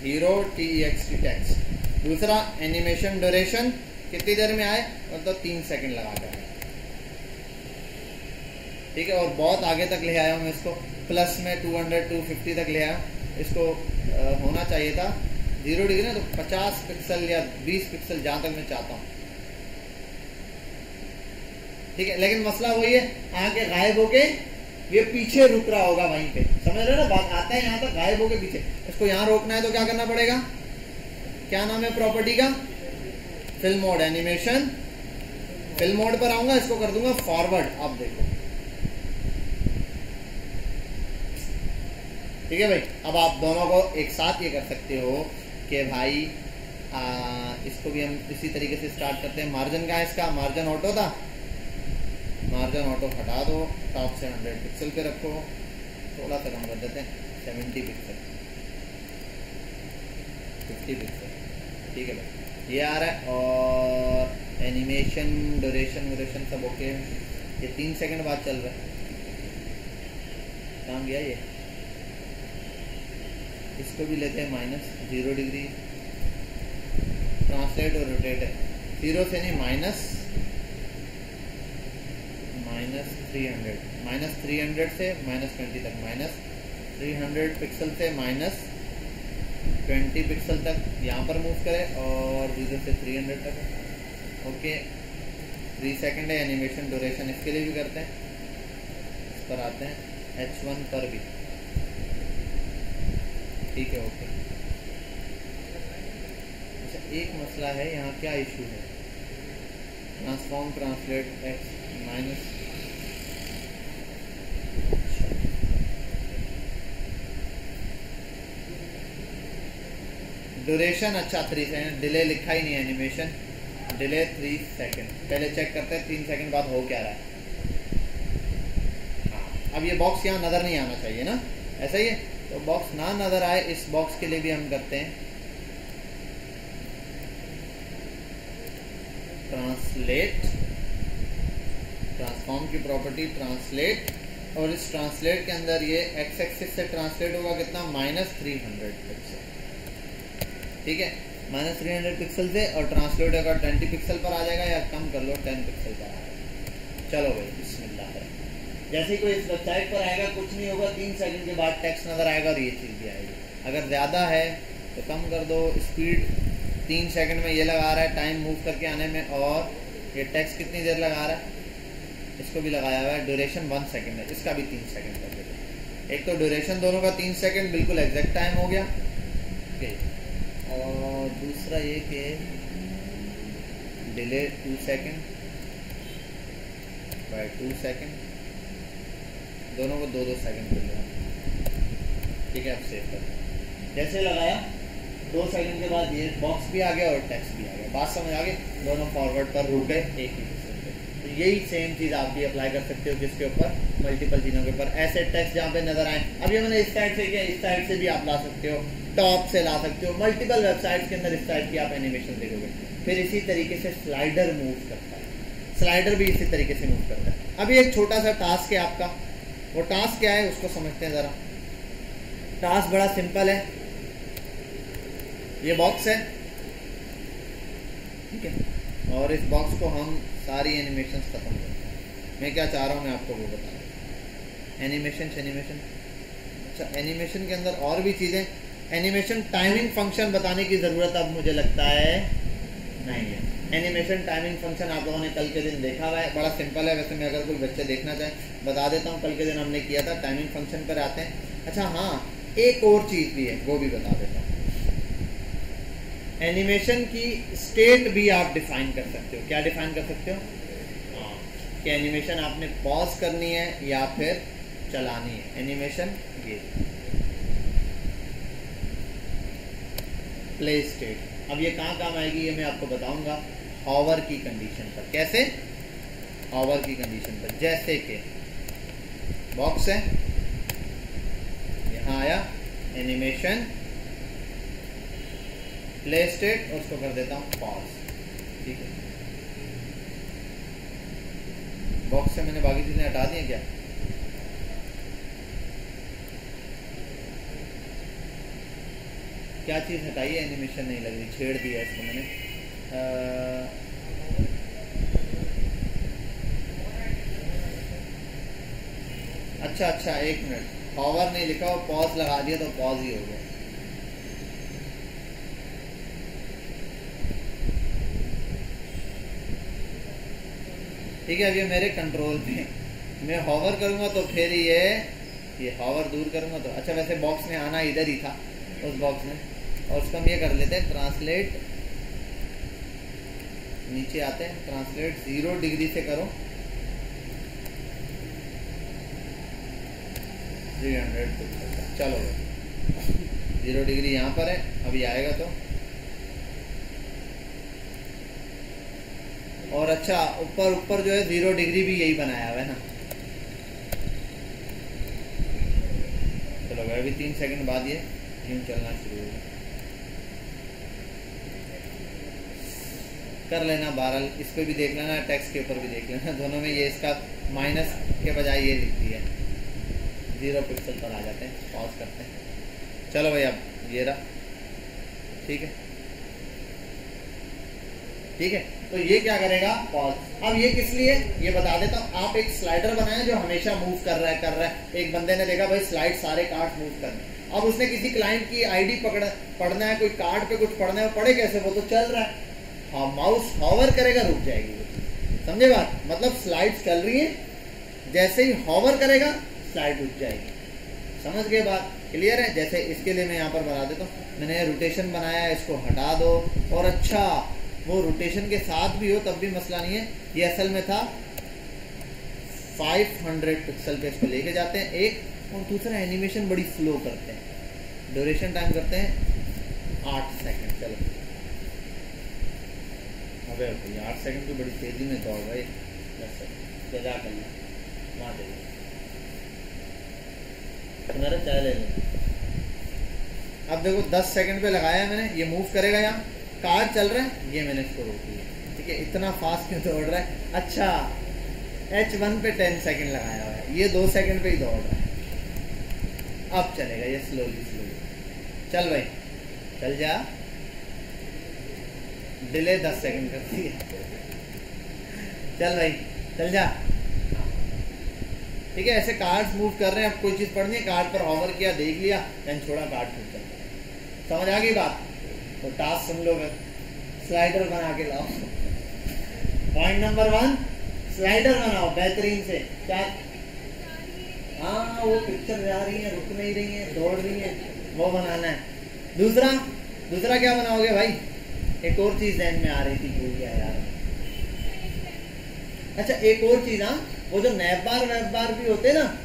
हीरो TXT टेक्स्ट। दूसरा एनिमेशन ड्यूरेशन कितनी देर में आए, मतलब 3 सेकंड लगा कर, ठीक है। और बहुत आगे तक ले आया हूँ मैं इसको, प्लस में 200 250 तक ले आया, इसको होना चाहिए था 0 डिग्री ना, तो 50 पिक्सल या 20 पिक्सल जहां तक मैं चाहता हूँ, ठीक है। लेकिन मसला वही है, आके गायब होके ये पीछे रुक रहा होगा वहीं पे, समझ रहे हो ना बात, आता है यहाँ तक गायब होके पीछे, इसको यहाँ रोकना है तो क्या करना पड़ेगा, क्या नाम है प्रॉपर्टी का, fill mode, animation fill mode पर आऊंगा, इसको कर दूंगा फॉरवर्ड। अब देखो, ठीक है भाई। अब आप दोनों को एक साथ ये कर सकते हो कि भाई इसको भी हम इसी तरीके से स्टार्ट करते हैं। मार्जिन का है इसका, मार्जिन ऑटो था, मार्जिन ऑटो हटा दो, टॉप से 100 पिक्सल पे रखो, थोड़ा सा कम कर देते हैं 70 पिक्सल, 50 पिक्सल, ठीक है भाई, ये आ रहा है। और एनिमेशन ड्यूरेशन सब ओके है। ये 3 सेकंड बाद चल रहा है, काम गया ये। इसको भी लेते हैं -0 डिग्री, ट्रांसलेट और रोटेट है 0 से नहीं, -300 से -20 तक, -300 पिक्सल से -20 पिक्सल तक यहाँ पर मूव करें, और 0 से 300 तक, ओके। 3 सेकंड है। एनिमेशन ड्यूरेशन इसके लिए भी करते हैं, इस पर आते हैं H1 पर भी, ठीक है, ओके। अच्छा, एक मसला है यहाँ, क्या इशू है, transform translate x minus, duration, अच्छा 3 सेकंड, डिले लिखा ही नहीं है, एनिमेशन डिले 3 सेकंड, पहले चेक करते हैं 3 सेकंड बाद हो क्या रहा है। हाँ, अब ये बॉक्स यहाँ नज़र नहीं आना चाहिए ना, ऐसा ही है, तो बॉक्स ना नज़र आए, इस बॉक्स के लिए भी हम करते हैं ट्रांसलेट, ट्रांसफॉर्म की प्रॉपर्टी ट्रांसलेट, और इस ट्रांसलेट के अंदर ये एक्स एक्सिस से ट्रांसलेट होगा कितना, -300 पिक्सल, ठीक है, -300 पिक्सल से, और ट्रांसलेट होगा 20 पिक्सल पर आ जाएगा, या कम कर लो 10 पिक्सल पर आ जाएगा। चलो भाई, बिस्मिल्लाह। जैसे ही कोई इस वेबसाइट पर आएगा, कुछ नहीं होगा, 3 सेकंड के बाद टेक्स्ट नज़र आएगा और ये चीज़ भी आएगी। अगर ज़्यादा है तो कम कर दो स्पीड, 3 सेकंड में ये लगा रहा है टाइम मूव करके आने में, और ये टेक्स्ट कितनी देर लगा रहा है, इसको भी लगाया हुआ है, ड्यूरेशन 1 सेकंड है, इसका भी 3 सेकंड कर देते। एक तो ड्यूरेशन दोनों का 3 सेकंड बिल्कुल एग्जैक्ट टाइम हो गया, ओके। और दूसरा ये कि डिले 2 सेकंड बाय 2 सेकंड, दोनों को 2-2 सेकंड कर लिया, ठीक है। अब सेव कर, जैसे लगाया 2 सेकंड के बाद ये बॉक्स भी आ गया और टेक्स्ट भी आ गया, बात समझ आ गई, दोनों फॉरवर्ड पर रुक गए एक ही पिक्सल पे। तो यही सेम चीज़ आप भी अप्लाई कर सकते हो, जिसके ऊपर मल्टीपल चीज़ों के ऊपर ऐसे टेक्स्ट जहाँ पे नजर आए। अब ये मैंने इस साइड से किया, इस साइड से भी आप ला सकते हो, टॉप से ला सकते हो, मल्टीपल वेबसाइट के अंदर इस टाइप की आप एनिमेशन देखोगे। फिर इसी तरीके से स्लाइडर मूव करता है, स्लाइडर भी इसी तरीके से मूव करता है। अभी एक छोटा सा टास्क है आपका, वो टास्क क्या है उसको समझते हैं ज़रा। टास्क बड़ा सिंपल है, ये बॉक्स है, ठीक है, और इस बॉक्स को हम सारी एनिमेशन खत्म करते हैं। मैं क्या चाह रहा हूँ मैं आपको वो बता रहा हूँ, एनिमेशन। अच्छा, एनिमेशन के अंदर और भी चीज़ें, एनिमेशन टाइमिंग फंक्शन बताने की ज़रूरत अब मुझे लगता है नहीं है। एनिमेशन टाइमिंग फंक्शन आप लोगों ने कल के दिन देखा हुआ है, बड़ा सिंपल है। वैसे मैं अगर कोई बच्चे देखना चाहे बता देता हूँ, कल के दिन हमने किया था, टाइमिंग फंक्शन पर आते हैं। अच्छा हाँ, एक और चीज़ भी है, वो भी बता देता हूँ। एनिमेशन की स्टेट भी आप डिफाइन कर सकते हो। क्या डिफाइन कर सकते हो? कि एनिमेशन आपने पॉज करनी है या फिर चलानी है। एनिमेशन ये प्ले स्टेट, अब ये कहाँ काम आएगी ये मैं आपको बताऊंगा। हॉवर की कंडीशन पर। कैसे? हॉवर की कंडीशन पर, जैसे कि बॉक्स है, यहाँ आया एनिमेशन प्ले स्टेट, और उसको कर देता हूँ पॉज, ठीक है। बॉक्स से मैंने बाकी चीजें हटा दी हैं क्या? क्या चीज़ हटाई है? एनिमेशन नहीं लग रही, छेड़ दिया इसको मैंने। अच्छा, एक मिनट, हॉवर नहीं लिखा और पॉज लगा दिया तो पॉज ही हो गया। ठीक है, अब ये मेरे कंट्रोल में, मैं हॉवर करूंगा तो फिर ये हॉवर दूर करूंगा तो अच्छा। वैसे बॉक्स में आना इधर ही था, उस बॉक्स में, और उसको हम ये कर लेते हैं ट्रांसलेट, नीचे आते हैं, ट्रांसलेट 0 डिग्री से करो 300। चलो 0 डिग्री यहाँ पर है, अभी आएगा तो और अच्छा ऊपर ऊपर जो है 0 डिग्री भी यही बनाया हुआ है ना। चलो भाई अभी 3 सेकंड बाद ये यूं चलना शुरू होगा। कर लेना बहरहाल, इस पे भी देख लेना, टेक्स्ट के ऊपर भी देख लेना, दोनों में ये इसका माइनस के बजाय ये लिख दिया 0 पिक्सल पर आ जाते हैं। पॉज करते हैं। चलो भाई अब ये रहा, ठीक है ठीक है। तो ये क्या करेगा, पॉज। अब ये किस लिए ये बता देता हूँ। आप एक स्लाइडर बनाए जो हमेशा मूव कर रहा है। एक बंदे ने देखा भाई स्लाइड सारे कार्ड मूव करने, अब उसने किसी क्लाइंट की आईडी पढ़ना है, कोई कार्ड पे कुछ पढ़ना है, पढ़े कैसे, वो तो चल रहा है। हाँ माउस हॉवर करेगा रुक जाएगी वो, समझे बात, मतलब स्लाइड्स चल रही है, जैसे ही हॉवर करेगा स्लाइड रुक जाएगी। समझ गए बात, क्लियर है। जैसे इसके लिए मैं यहाँ पर बना देता हूँ, मैंने रोटेशन बनाया है, इसको हटा दो। और अच्छा वो रोटेशन के साथ भी हो तब भी मसला नहीं है। ये असल में था 500 पिक्सल पे इसको लेके जाते हैं एक, और दूसरा एनिमेशन बड़ी स्लो करते हैं। ड्यूरेशन टाइम करते हैं 8 सेकंड। चलो अबे 8 सेकंड की बड़ी तेजी में दौड़ भाई, 10 सेकंड जजा कर लो, वहाँ दे तुम्हारे चाय ले लो। अब देखो 10 सेकंड पे लगाया है मैंने, ये मूव करेगा, यहाँ कार चल रहा है, ये मैंने इसको रोक दिया, ठीक है। इतना फास्ट क्यों दौड़ रहा है, अच्छा H1 पे 10 सेकंड लगाया हुआ है, ये 2 सेकंड पे ही दौड़ रहा है। अब चलेगा ये स्लोली स्लोली। चल भाई चल जा, डिले 10 सेकंड करती है। चल भाई चल जा, ठीक है। ऐसे कार्ड्स मूव कर रहे हैं, अब कोई चीज पढ़नी है, कार्ड पर हॉवर किया, देख लिया, देन छोड़ा, कार्ड फिर चल। समझ आ गई बात। तो टास्क सुन लो, स्लाइडर बना के लाओ। पॉइंट नंबर 1, स्लाइडर बनाओ बेहतरीन से। क्या, हाँ वो पिक्चर जा रही है, रुक नहीं रही है, दौड़ रही है, वो बनाना है। दूसरा क्या बनाओगे भाई, एक और चीज ध्यान में आ रही थी, भूल गया यार। अच्छा एक और चीज, हाँ वो जो नैप बार भी होते हैं ना,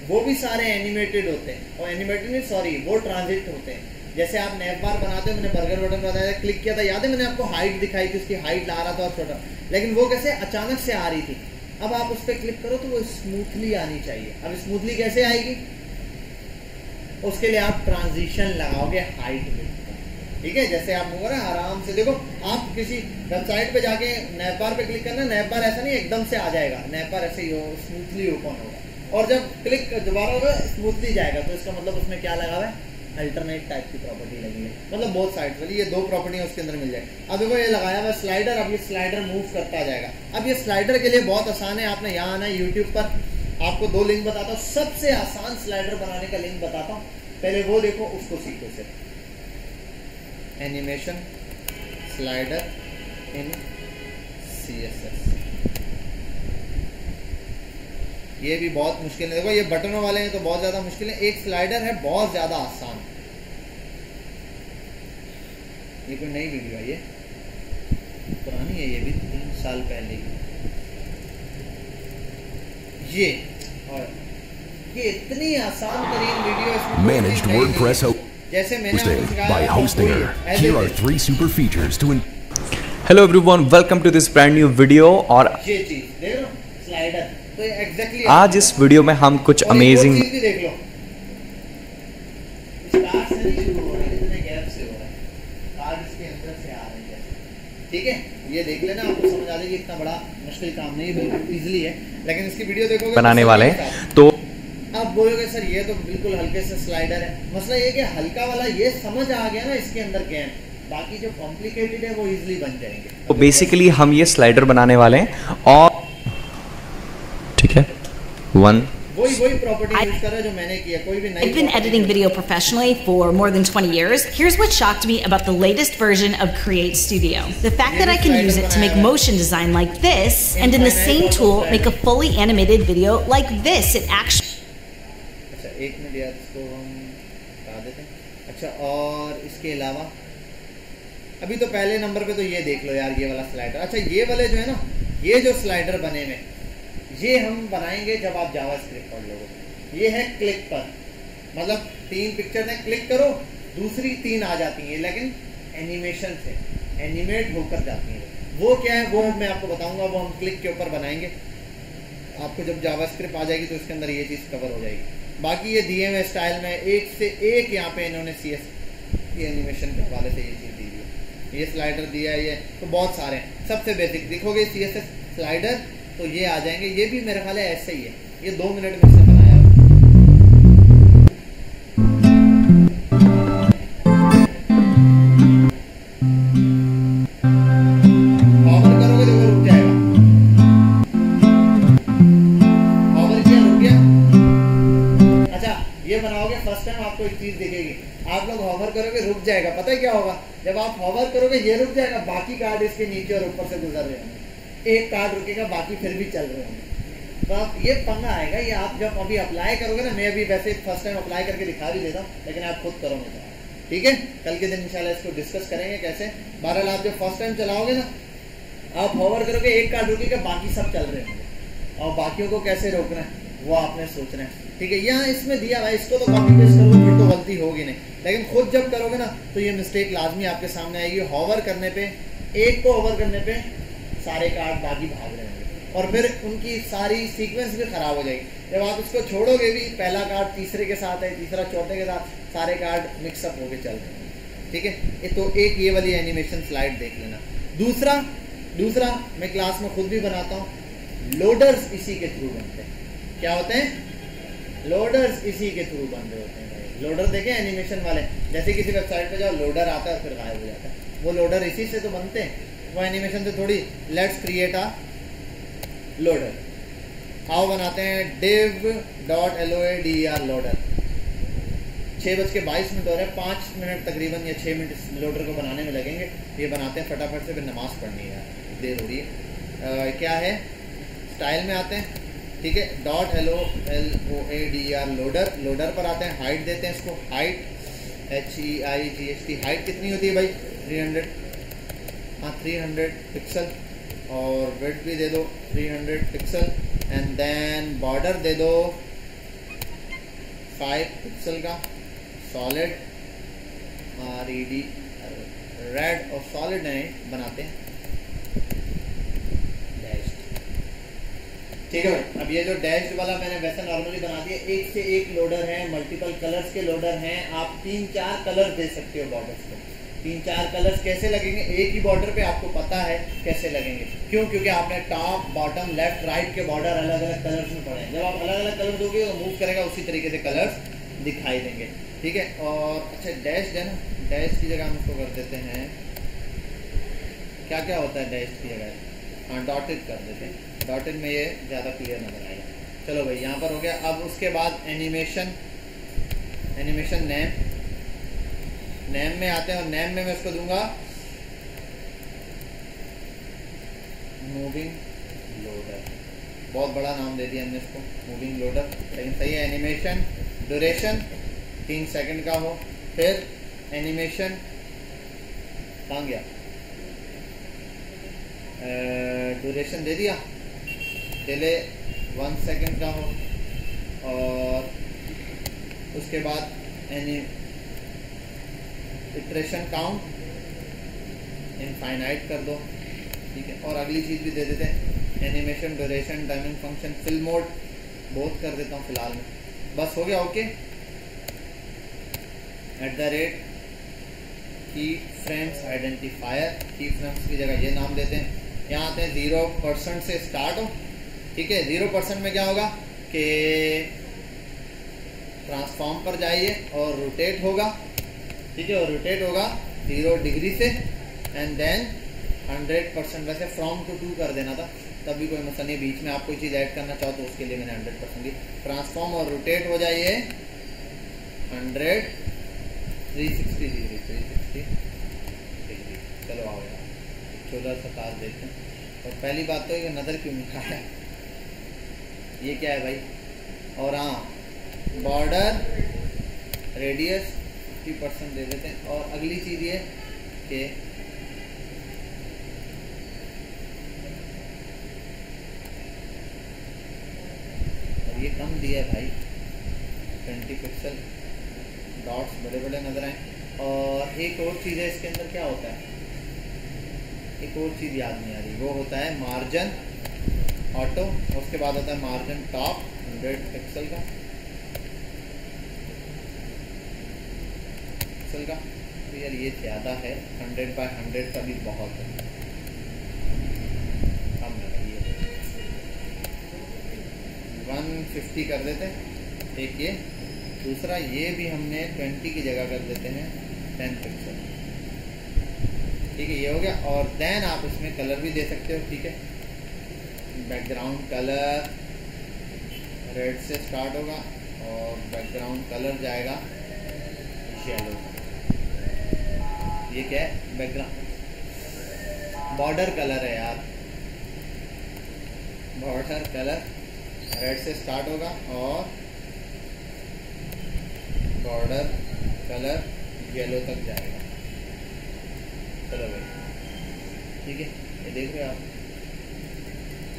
वो भी सारे एनिमेटेड होते हैं। और एनिमेटेड नहीं, सॉरी, वो ट्रांजिट होते हैं। जैसे आप नैप बार बनाते हो, मैंने बर्गर बटन बताया, क्लिक किया था, याद है मैंने आपको हाइट दिखाई थी, उसकी हाइट ला रहा था और छोटा, लेकिन वो कैसे अचानक से आ रही थी। अब आप उस पर क्लिक करो तो वो स्मूथली आनी चाहिए। अब स्मूथली कैसे आएगी, उसके लिए आप ट्रांजिशन लगाओगे हाइट में, ठीक है। जैसे आप मूव करें आराम से, देखो आप किसी वेबसाइट पे जाके नैप बार पे क्लिक करना, नैप बार ऐसा नहीं एकदम से आ जाएगा, नैप बार ऐसे ही हो स्मूथली ओपन होगा, और जब क्लिक दोबारा होगा स्मूथली जाएगा। तो इसका मतलब उसमें क्या लगा हुआ है, अल्टरनेट टाइप की प्रॉपर्टी लगी है, मतलब बोथ साइड वाली, ये 2 प्रॉपर्टी उसके अंदर मिल जाएगी। अब देखो ये लगाया हुआ स्लाइडर, अब ये स्लाइडर मूव करता जाएगा। अब ये स्लाइडर के लिए बहुत आसान है, आपने यहाँ आना है यूट्यूब पर, आपको 2 लिंक बताता हूँ, सबसे आसान स्लाइडर बनाने का लिंक बताता हूँ, पहले वो देखो, उसको सीखो सिर्फ। एनिमेशन स्लाइडर इन CSS, ये भी बहुत मुश्किल है। देखो ये बटनों वाले हैं तो बहुत ज्यादा मुश्किल है, एक स्लाइडर है बहुत ज्यादा आसान। ये कोई नई वीडियो है, ये पुरानी है, ये भी 3 साल पहले की। ये और ये इतनी आसान तरीन वीडियो इसमें Managed WordPress जैसे मैंने hosting by Hostinger. Here are 3 super features to Hello everyone, welcome to this brand new video। और ये चीज देख लो स्लाइडर, तो exactly आज इस वीडियो में हम कुछ अमेजिंग भी देख लो, स्टार्ट से नहीं शुरू हो रहा है, इतने गैप से हो रहा है, कार्ड इसके अंदर से आ रहे हैं, ठीक है। ये देख लेना, आपको समझ आ जाएगी, इतना बड़ा मुश्किल काम नहीं है, बिल्कुल इजीली है। लेकिन इसकी वीडियो देखोगे बनाने वाले तो आप बोलोगे सर ये तो बिल्कुल हल्के से स्लाइडर है। मसला ये कि हल्का वाला ये समझ आ गया ना इसके अंदर क्या है, बाकी जो कॉम्प्लिकेटेड है वो इजीली बन जाएंगे। तो बेसिकली हम ये स्लाइडर बनाने वाले हैं, और ठीक है वही प्रॉपर्टी यूज कर रहा है जो मैंने किया, कोई भी नहीं। I've been editing video professionally for more than 20 years. Here's what shocked me about the latest version of Create Studio. The fact that I can use it to make motion design like this, and in the same tool make a fully animated video like this. It actually अच्छा 1 minute यार, इसको हम हटा देते हैं। अच्छा और इसके अलावा अभी तो पहले नंबर पे तो ये देख लो यार, ये वाला स्लाइडर। अच्छा ये वाले जो है ना, ये जो स्लाइडर बने हुए, ये हम बनाएंगे जब आप जावास्क्रिप्ट पढ़ लोगे। ये है क्लिक पर, मतलब 3 पिक्चर है, क्लिक करो दूसरी 3 आ जाती हैं, लेकिन एनिमेशन से एनिमेट होकर जाती हैं। वो क्या है वो मैं आपको बताऊंगा, वो हम क्लिक के ऊपर बनाएंगे। आपको जब जावास्क्रिप्ट आ जाएगी तो इसके अंदर ये चीज़ कवर हो जाएगी। बाकी ये दिए हुए स्टाइल में एक से एक यहाँ पे इन्होंने CS एनिमेशन के हवाले से ये चीज़ दी हुई है। ये स्लाइडर दिया है, ये तो बहुत सारे हैं। सबसे बेसिक देखोगे CSS स्लाइडर तो ये आ जाएंगे। ये भी मेरे ख्याल है ऐसे ही है, ये 2 मिनट में इसने बनाया। आपको एक चीज दिखेगी, आप लोग हॉवर करोगे रुक जाएगा। पता है क्या होगा, जब आप हॉवर करोगे ये रुक जाएगा, बाकी कार्ड इसके नीचे और ऊपर से गुजर रहे होंगे। एक कार्ड रुकेगा, बाकी फिर भी चल रहे होंगे। तो आप ये पंगा आएगा। ये आप जब अभी अप्लाई करोगे ना, मैं अभी वैसे फर्स्ट टाइम अप्लाई करके दिखा भी देता हूँ, लेकिन आप खुद करोगे तो ठीक है। कल के दिन इंशाल्लाह इसको डिस्कस करेंगे कैसे। बहरहाल आप जब फर्स्ट टाइम चलाओगे ना, आप हॉवर करोगे, एक कार्ड रुकेगा, बाकी सब चल रहे होंगे, और बाकियों को कैसे रोकना है वो आपने सोचना है। ठीक है, यहाँ इसमें दिया हुआ, इसको तो कॉपी पेस्ट करोगे फिर तो गलती होगी नहीं, लेकिन खुद जब करोगे ना तो ये मिस्टेक लाजमी आपके सामने आएगी। हॉवर करने पे, एक को हॉवर करने पे सारे कार्ड बाकी भाग रहे होंगे, और फिर उनकी सारी सीक्वेंस भी खराब हो जाएगी। जब आप इसको छोड़ोगे भी, पहला कार्ड तीसरे के साथ है, तीसरा चौथे के साथ, सारे कार्ड मिक्सअप होके चल रहे हैं। ठीक है, तो एक ये वाली एनिमेशन स्लाइड देख लेना। दूसरा मैं क्लास में खुद भी बनाता हूँ, लोडर्स इसी के थ्रू बनते हैं। क्या होते हैं? लोडर्स इसी के थ्रू बन रहे होते हैं। लोडर देखे एनिमेशन वाले, जैसे किसी वेबसाइट पे जाओ, लोडर आता है फिर गायब हो जाता है, वो लोडर इसी से तो बनते हैं, वो एनिमेशन से थोड़ी। Let's create a loader. How बनाते हैं? div.loader loader. 6:22 हो रहे हैं, 5 मिनट तकरीबन या 6 मिनट लोडर को बनाने में लगेंगे। ये बनाते हैं फटाफट से, फिर नमाज पढ़नी है, देर हो रही है। क्या है, स्टाइल में आते हैं। ठीक है, .loader लोडर पर आते हैं। हाइट देते हैं इसको, हाइट HEIGHT। हाइट कितनी होती है भाई? 300, हाँ 300 पिक्सल, और विड्थ भी दे दो 300 पिक्सल, एंड देन बॉर्डर दे दो 5 पिक्सल का, सॉलिड RED, रेड और सॉलिड नहीं बनाते हैं। ठीक है भाई, अब ये जो डैश्ड वाला मैंने वैसे नॉर्मली बना दिया, एक से एक लोडर है, मल्टीपल कलर्स के लोडर हैं। आप 3-4 कलर दे सकते हो बॉर्डर्स को। 3-4 कलर्स कैसे लगेंगे? एक ही बॉर्डर पे आपको पता है कैसे लगेंगे। क्यों? क्योंकि आपने टॉप, बॉटम, लेफ्ट, राइट के बॉर्डर अलग अलग कलर्स में पड़े हैं। जब आप अलग अलग कलर दोगे तो मूव करेगा, उसी तरीके से कलर्स दिखाई देंगे। ठीक है, और अच्छा डैश्ड है ना, डैश की जगह हम इसको कर देते हैं, क्या क्या होता है डैश की जगह? हाँ, डॉटेड कर देते हैं। डॉटेड में ये ज़्यादा क्लियर नजर आएगा। चलो भाई, यहाँ पर हो गया। अब उसके बाद एनिमेशन नेम में आते हैं, और नेम में मैं इसको दूंगा मूविंग लोडर। बहुत बड़ा नाम दे दिया हमने इसको, मूविंग लोडर, लेकिन सही है। एनिमेशन ड्यूरेशन 3 सेकंड का हो। फिर एनिमेशन कहाँ गया? ड्यूरेशन दे दिया, डिले 1 सेकंड का हो, और उसके बाद इटरेशन काउंट इनफाइनाइट कर दो। ठीक है, और अगली चीज़ भी दे देते हैं, animation duration timing function fill mode बहुत कर देता हूँ फिलहाल में। बस हो गया। ओके, @ की फ्रेम्स आइडेंटिफायर, की फ्रेम्स की जगह ये नाम देते हैं। यहाँ आते हैं 0% से स्टार्ट हो। ठीक है, 0% में क्या होगा कि ट्रांसफॉर्म पर जाइए और रोटेट होगा। ठीक है, और रोटेट होगा 0 डिग्री से, एंड देन 100%। वैसे फ्रॉम टू 2 कर देना था, तब भी कोई मसला नहीं। बीच में आप कोई चीज़ ऐड करना चाहो तो उसके लिए मैंने 100% दी। ट्रांसफॉर्म और रोटेट हो जाइए 360 डिग्री। चलो आओ यार, छोटा सा तार देखते हैं। और पहली बात तो ये नज़र क्यों नहीं आया, ये क्या है भाई? और हाँ, बॉर्डर रेडियस 50% दे देते हैं। और अगली चीज़ ये कि और ये कम दिया है भाई, 20 पिक्सल, डॉट्स बड़े बड़े नजर आए। और एक और चीज़ है इसके अंदर, क्या होता है एक और चीज़ याद नहीं आ रही, वो होता है मार्जिन ऑटो, उसके बाद होता है मार्जिन टॉप 100 पिक्सल का, तो यार ये ज़्यादा है, 100 by 100 का भी बहुत है, कम लगाइए, 150 कर देते हैं। एक ये, दूसरा ये भी हमने 20 की जगह कर देते हैं 10 पिक्सल। ठीक है, ये हो गया। और देन आप इसमें कलर भी दे सकते हो। ठीक है, बैकग्राउंड कलर रेड से स्टार्ट होगा और बैकग्राउंड कलर जाएगा येलो। ये क्या है? बैकग्राउंड बॉर्डर कलर है यार, बॉर्डर कलर रेड से स्टार्ट होगा और बॉर्डर कलर येलो तक जाएगा। चलो भाई, ठीक है, ये देख रहे हो आप,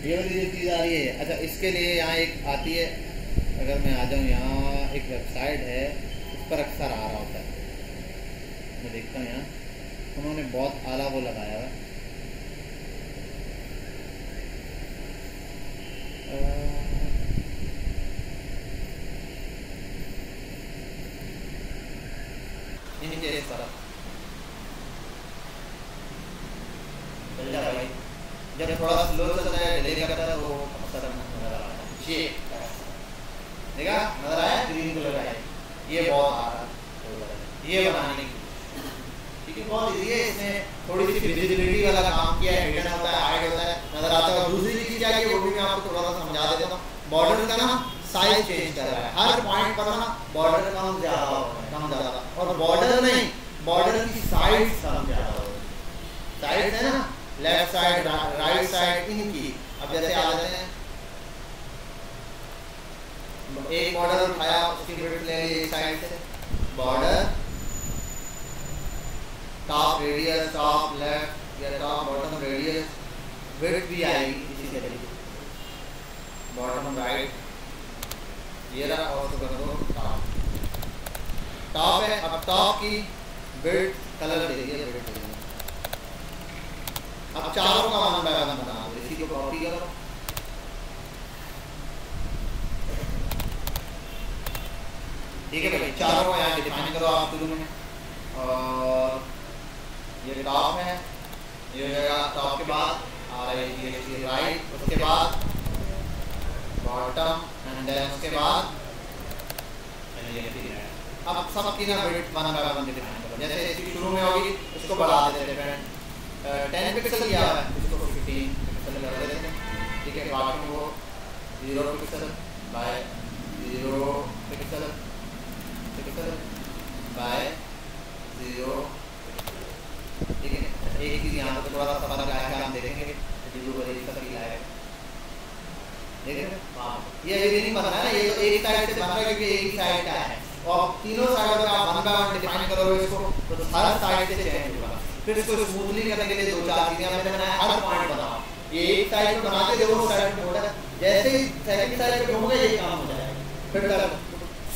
ये वाली जो चीज़ आ रही है। अच्छा, इसके लिए यहाँ एक आती है, अगर मैं आ जाऊँ यहाँ एक वेबसाइट है, उस पर अक्सर आ रहा होता है, मैं देखता हूँ यहाँ उन्होंने बहुत आला वो लगाया हुआ है। नीचे इस तरफ चल जा भाई, जब थोड़ा स्लो चलता है, डिले करता है, वो अक्सर नजर आता है। ये देखा, नजर आया, ग्रीन कलर का है, ये बहुत आ रहा है ये बनाने की। ठीक है, बहुत इजी है, इसमें थोड़ी सी विजिबिलिटी वाला काम किया है, हिडन होता है, हाइड होता है, नजर आता है। दूसरी चीज क्या है, वो भी मैं आपको थोड़ा सा समझा देता हूँ। बॉर्डर का ना साइज चेंज कर रहा है, हर पॉइंट पर ना बॉर्डर कम ज्यादा हो रहा है, कम ज्यादा, और बॉर्डर नहीं, बॉर्डर की साइड कम ज्यादा हो रही है। साइड है ना, लेफ्ट साइड, राइट साइड, इनकी। अब जैसे आ जाते हैं, एक बॉर्डर उठाया, उसकी विड्थ ले ली एक साइड से, border top radius, top left या टॉप बॉटम रेडियस, विड्थ भी आएगी इसी तरीके, बॉटम राइट, ये रहा। और तो कर दो टॉप, टॉप है। अब टॉप की विड्थ कलर दे दिया, विड्थ दे दिया। अब चारों का 1 by 1 बना दो, इसी को कॉपी करो, ठीक है भाई। चारों को यहाँ डिफाइन करो आप शुरू में, और ये टॉप है, ये हो जाएगा टॉप के बाद आ रही है राइट, उसके बाद बॉटम, एंड देन उसके बाद अब सबकी ना विड्थ 1 by 1 डिफाइन करो। जैसे इसकी शुरू में होगी, इसको बढ़ा देते हैं, 10 पिक्सल किया है, इसको 15 पिक्सल कर देते हैं। ठीक है, बाकी वो 0 पिक्सल बाय 0 पिक्सल बाय 0। ठीक है, एक चीज़ यहाँ पर थोड़ा सा फर्क आएगा, हम देखेंगे ये नहीं बना है, ये तो एक साइड से बन रहा है क्योंकि एक ही साइड का है, और तीनों साइडों का 1 by 1 डिफाइन करोगे इसको, तो हर साइड से चेंज होगा। फिर इसको स्मूथली करने के लिए 2-4 चीजें हमने बनाया, हर पॉइंट बनाओ। ये एक साइड पे बना के देखो, साइड पे मोड़ा, जैसे ही सेकंड साइड पे घूमोगे ये काम हो जाएगा। फिर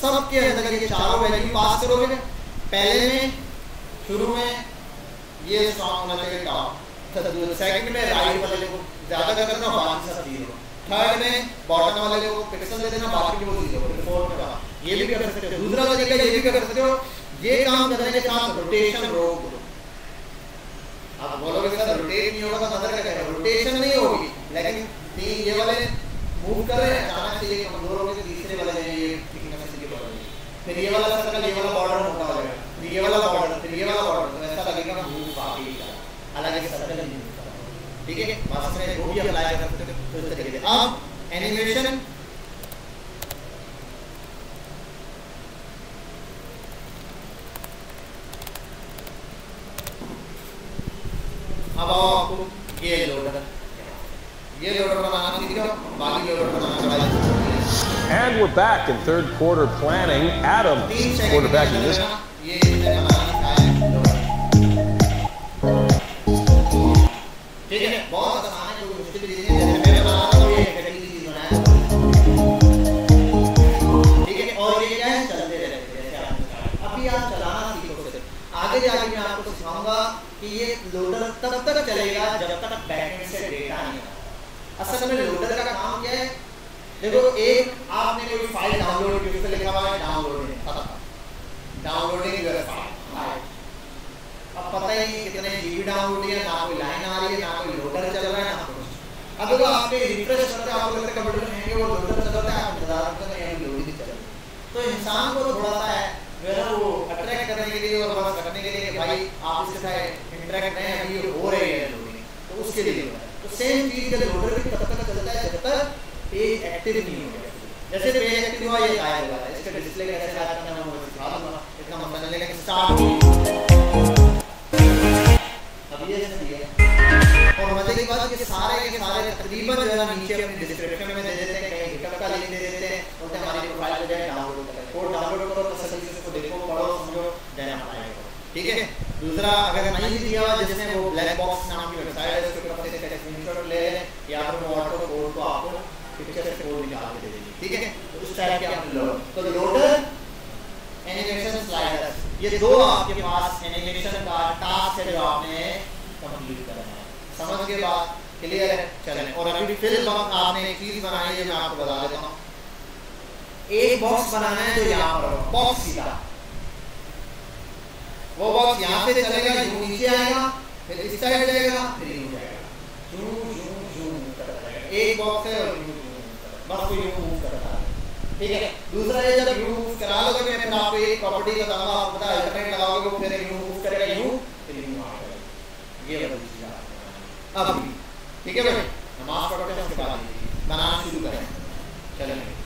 सबके अंदर ये चारों वैल्यू पास करोगे। पहले में शुरू में ये स्ट्रांग होना चाहिए टॉप, सेकंड में राइट वाले को ज्यादा करना, बाकी सब 0। थर्ड में बॉटम वाले को पिक्सल दे देना, बाकी वो 0। फिर फोर्थ में ये भी कर सकते हो। दूसरा तरीका ये भी कर सकते हो, ये काम करने के साथ रोटेशन रोक दो। आप बोलोगे सर रोटेट नहीं होगा, तो अंदर क्या करेगा? रोटेशन नहीं होगी, लेकिन ये वाले मूव कर रहे हैं, अचानक से ये कमजोर हो गए, तीसरे वाले ये थिकनेस से बढ़ गई, फिर ये वाला सर्कल, ये वाला बॉर्डर मोटा हो जाएगा, फिर ये वाला बॉर्डर, फिर ये वाला बॉर्डर, तो ऐसा लगेगा मूव काफी है, हालांकि सर्कल नहीं मूव कर रहा। ठीक है, वास्तव में वो भी अप्लाई कर सकते हो इस तरीके से। अब एनिमेशन अब आपको ये लोडर बनाना सीख लो, बाकी लोडर बनाना पड़ेगा। And we're back in third quarter planning. Adam quarterbacking this. ये बनाना है लोडर। ठीक है, बहुत आसान है, कोई मुश्किल चीज नहीं है। जैसे मैं बना रहा हूँ, ये कैटेगरी चीज बनाया। ठीक है, और ये क्या है, चलते रहते हैं। जैसे आपने कहा, अभी आप चलाना सीखो। आगे जाके मैं आपको सिखाऊंगा कि ये लोडर तब तक चलेगा जब तक बैकएंड से डेटा नहीं आता। असल में लोडर का काम क्या है? देखो, एक आपने कोई फाइल डाउनलोड की, उस पे लिखा हुआ है डाउनलोडिंग, डाउनलोडिंग योर फाइल। अब पता ही नहीं कितने जीबी डाउनलोड है, ना कोई लाइन आ रही है, ना कोई लोडर चल रहा है, ना कुछ। अब देखो, आपके रिफ्रेश करते हैं, आपको लगता है कंप्यूटर में है वो लोडर चल रहा है, आप इंतजार करते हैं लोडिंग चल रही है। तो इंसान को थोड़ा सा है वो अट्रैक्ट करने के लिए और बस करने के लिए कि भाई आप इसके साथ इंटरेक्ट हैं, अभी हो रही है लोडिंग, तो उसके लिए तो सेम चीज का लोडर भी तब तक चलता है जब तक पेज एक्टिव नहीं हो गया। जैसे पेज एक्टिव हुआ, ये गायब हुआ है, इसका डिस्प्ले कैसे गायब करना है वो सिखा दूंगा, इतना मसला नहीं। लेकिन स्टार्ट अब ये सही है। और मजे की बात कि सारे के सारे तकरीबन जो है नीचे अपनी डिस्क्रिप्शन में दे देते हैं, कहीं गिटहब का लिंक दे देते हैं, बोलते हैं हमारी प्रोफाइल पे जाए डाउनलोड करें, कोड डाउनलोड करो, तसल्ली से उसको देखो, पढ़ो, समझो, देन अप्लाई करो। ठीक है। दूसरा, अगर नहीं दिया हुआ जिसने वो ब्लैक बॉक्स नाम की वेबसाइट है, उसके ऊपर से स्क्रीनशॉट ले लें या फिर वो ऑटो कोड को आपको पिक्चर से कोड निकाल के दे देंगे। ठीक है। तो उस टाइप के आप लोड, तो लोडर, एनिमेशन, स्लाइडर, ये दो आपके पास एनिमेशन का टास्क है जो आपने कंप्लीट करना है। समझ के बाद क्लियर है? चलें। और अभी फिर आपने एक चीज बनाई है, मैं आपको बता देता हूँ। एक बॉक्स बनाना है जो यहाँ पर बॉक्स सीधा, वो बॉक्स यहाँ से चलेगा, यूं नीचे आएगा, फिर इस साइड जाएगा, फिर यूं जाएगा, यूं यूं यूं करता जाएगा। एक बॉक्स है और यूं बस कोई यूं मूव करता है। ठीक है। दूसरा ये जब यूं मूव करा लोगे, मैं फिर आपको एक प्रॉपर्टी बताऊंगा, आपको पता है अल्टरनेट लगाओगे वो फिर यूं मूव करेगा, यूं फिर यूं आएगा। ये वाली चीज अब ठीक है भाई, नमाज पढ़ते हैं उसके बाद बनाना शुरू करें। चलें।